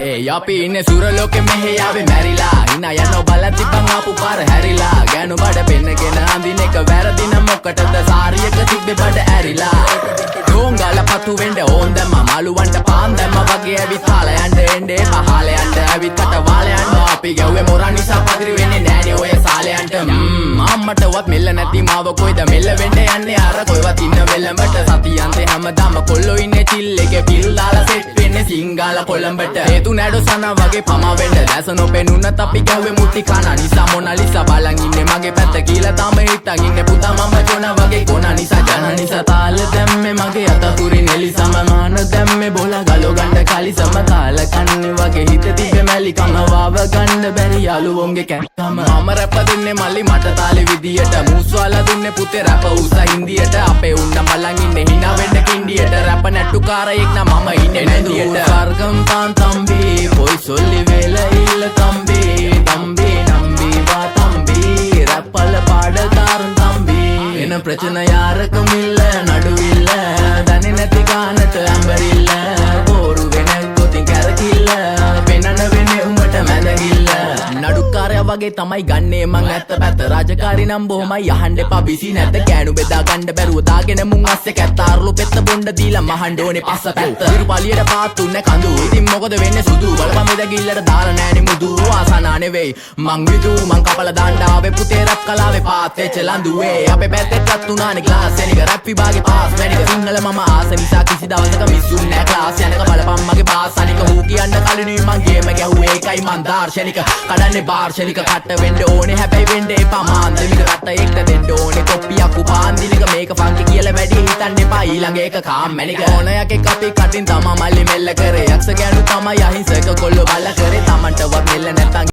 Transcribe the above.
ඒ අපි ඉන්නේ සුරලෝකෙ මෙහෙ ආවේ මැරිලා හිනා යනවා බලන් තිබ්බන් ආපු පාර හැරිලා ගෑනු බඩ පෙන්නගෙන අඳින එක වැරදින මොකටද සාරියක තිබ්බේ බඩ ඇරිලා ඩෝංගල පතු වෙන්න ඕන් දැම්ම මාළුවන්ට පාන් දැම්ම වගේ ඇවිත් හාල යන්න එන්නේ පහල යන්න ඇවිත් කට වාල යන්න අපි ගැව්වේ මොරන් නිසා පදිරි වෙන්නේ නෑනේ ඔය සාලයන්ට අම්මටවත් මෙල්ල නැති මාව කොයිද මෙල්ල වෙන්න යන්නේ අර කොයිවත් ඉන්න වෙලඹට සතියන්තේ හැමදාම කොල්ලෝ ඉන්නේ චිල් එකේ පිල් දාලා සෙට් වෙන්නේ සිංගාල කොළඹට හේතු නැඩෝ සන වගේ පම වෙන්න දැස නොපෙනුනත් අපි ගැව්වේ මුටි කන නිසා මොනාලිසා බලන් ඉන්නේ මගේ පැත්ත කියලා තාම හිටන් ඉන්නේ පුතා මම ජොන වගේ කොන නිසා ජන නිසා තාල දැම්මේ මගේ අතපුරි නෙලි සමමාන දැම්මේ බොල ගලෝ ගන්න කලි සමතාල කන්නේ වගේ හිත තිබ්බේ මැලි කම වාව ගන්න බැරි යාළුවෝන්ගේ කැක්කම මම රැප දෙන්නේ මල්ලි මට තාලේ විදියට මූස්වාලා දුන්නේ පුතේ රැප උසා හින්දියට අපේ උන්න බලන් ඉන්නේ hina වෙන්න කින්ඩියට රැප නැට්ටුකාරයෙක් නම් මම ඉන්නේ නැන්දියට සර්ගම් පාන් තම්බි පොයි සොල්ලි වේල ඉල්ල තම්බි තම්බි නම්බි වා තම්බි රැප්පල පාඩකාරන් තම්බි එන ප්‍රචන යාරකමිල්ල නඩුවිල්ල දන්නේ නැති ගානට ඇඹරිල්ල බෝරු වෙන ගොතින් කැරකිල්ල පෙනන වෙන්නේ උඹට මැදගිල්ල නඩුකාරයා වගේ තමයි ගන්නේ මං ඇත්ත පැත්ත රාජකාරී නම් බොහොමයි අහන්න එපා බිසි නැද්ද කෑනු බෙදා ගන්න බැරුව දාගෙන මුන් අස්සේ කැත්තාරුළු පෙත්ත බොණ්ඩ දීලා මහන්න ඕනේ පස්ස පැත්ත ඉරුපලියට පාත්තුන්නේ කඳු ඉතින් මොකද වෙන්නේ සුදු බලපන් මෙදගිල්ලට දාලා නෑනේ මුදු ආසනා නෙවෙයි මං විදු මං කපලා දාන්න ආවේ පුතේ රැප් කලාවේ පාත් වෙච්ච ලඳුවේ අපේ පැත්තටත් උනානේ ක්ලාස් එනික රැප් විභාගේ පාස් වෙනික සිංහල මම ආස නිසා කිසි දවසක මිස්සුන්නේ නෑ ක්ලාස් යනක බලපන් මගේ පාස් අනික ඌ කියන්න කලිනුයි මං ගේම ගැහුවේ ඒකයි මං දාර්ශනික කඩන්නේ වාර්ෂනික කට වෙන්න ඕනේ හැබැයි වෙන්න එපා මාන්දමික රට එක්ක දෙන්න ඕනේ කොප්පියක් උපාන්දිලික මේක ෆන්කි කියලා වැඩි හිතන්න එපා ඊළඟ එක කාම්මැනික ඕනයක් එක්ක අපි කටින් තමා මල්ලි මෙල්ල කරේ යක්ෂ ගෑනු තමයි අහිංසක කොල්ල බල කරේ තමන්ටවත් මෙල්ල නැත්තම්